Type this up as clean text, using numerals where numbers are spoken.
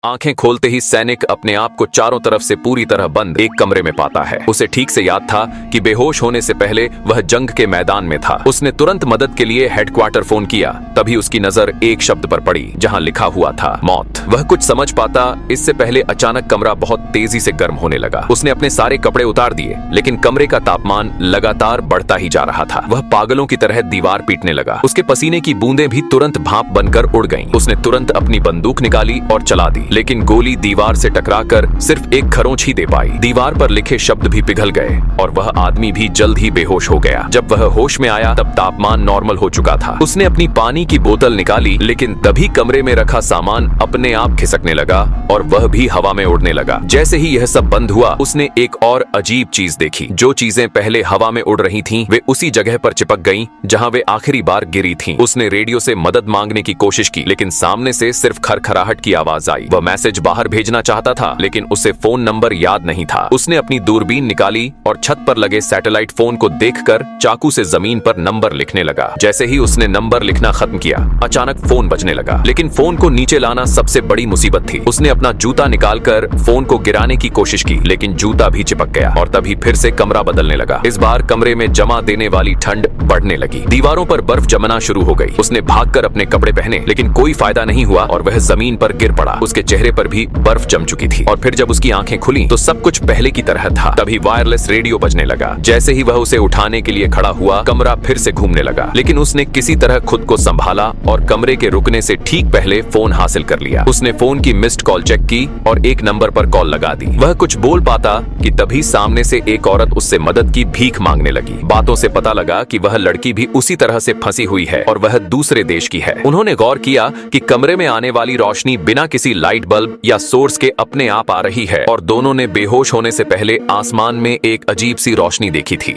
आंखें खोलते ही सैनिक अपने आप को चारों तरफ से पूरी तरह बंद एक कमरे में पाता है। उसे ठीक से याद था कि बेहोश होने से पहले वह जंग के मैदान में था। उसने तुरंत मदद के लिए हेडक्वार्टर फोन किया। तभी उसकी नजर एक शब्द पर पड़ी जहां लिखा हुआ था मौत। वह कुछ समझ पाता इससे पहले अचानक कमरा बहुत तेजी से गर्म होने लगा। उसने अपने सारे कपड़े उतार दिए, लेकिन कमरे का तापमान लगातार बढ़ता ही जा रहा था। वह पागलों की तरह दीवार पीटने लगा। उसके पसीने की बूंदें भी तुरंत भाप बनकर उड़ गईं। उसने तुरंत अपनी बंदूक निकाली और चला दी, लेकिन गोली दीवार से टकराकर सिर्फ एक खरोंच ही दे पाई। दीवार पर लिखे शब्द भी पिघल गए और वह आदमी भी जल्द ही बेहोश हो गया। जब वह होश में आया तब तापमान नॉर्मल हो चुका था। उसने अपनी पानी की बोतल निकाली, लेकिन तभी कमरे में रखा सामान अपने आप खिसकने लगा और वह भी हवा में उड़ने लगा। जैसे ही यह सब बंद हुआ, उसने एक और अजीब चीज देखी। जो चीजें पहले हवा में उड़ रही थीं, वे उसी जगह पर चिपक गईं जहां वे आखिरी बार गिरी थीं। उसने रेडियो से मदद मांगने की कोशिश की, लेकिन सामने से सिर्फ खरखराहट की आवाज आई। वह मैसेज बाहर भेजना चाहता था, लेकिन उसे फोन नंबर याद नहीं था। उसने अपनी दूरबीन निकाली और छत पर लगे सैटेलाइट फोन को देखकर चाकू से जमीन पर नंबर लिखने लगा। जैसे ही उसने नंबर लिखना खत्म किया, अचानक फोन बजने लगा। लेकिन फोन को नीचे लाना सबसे बड़ी मुसीबत थी। उसने अपना जूता निकालकर फोन को गिराने की कोशिश की, लेकिन जूता भी चिपक गया और तभी फिर से कमरा बदलने लगा। इस बार कमरे में जमा देने वाली ठंड बढ़ने लगी। दीवारों पर बर्फ जमना शुरू हो गई। उसने भागकर अपने कपड़े पहने, लेकिन कोई फायदा नहीं हुआ और वह जमीन पर गिर पड़ा। उसके चेहरे पर भी बर्फ जम चुकी थी और फिर जब उसकी आंखें खुली तो सब कुछ पहले की तरह था। तभी वायरलेस रेडियो बजने लगा। जैसे ही वह उसे उठाने के लिए खड़ा हुआ, कमरा फिर से घूमने लगा, लेकिन उसने किसी तरह खुद को संभाला और कमरे के रुकने से ठीक पहले फोन हासिल कर लिया। उसने फोन की मिस्ड कॉल चेक की और एक नंबर पर कॉल लगा दी। वह कुछ बोल पाता कि तभी सामने से एक औरत उससे मदद की भीख मांगने लगी। बातों से पता लगा कि वह लड़की भी उसी तरह से फंसी हुई है और वह दूसरे देश की है। उन्होंने गौर किया कि कमरे में आने वाली रोशनी बिना किसी लाइट बल्ब या सोर्स के अपने आप आ रही है और दोनों ने बेहोश होने से पहले आसमान में एक अजीब सी रोशनी देखी थी।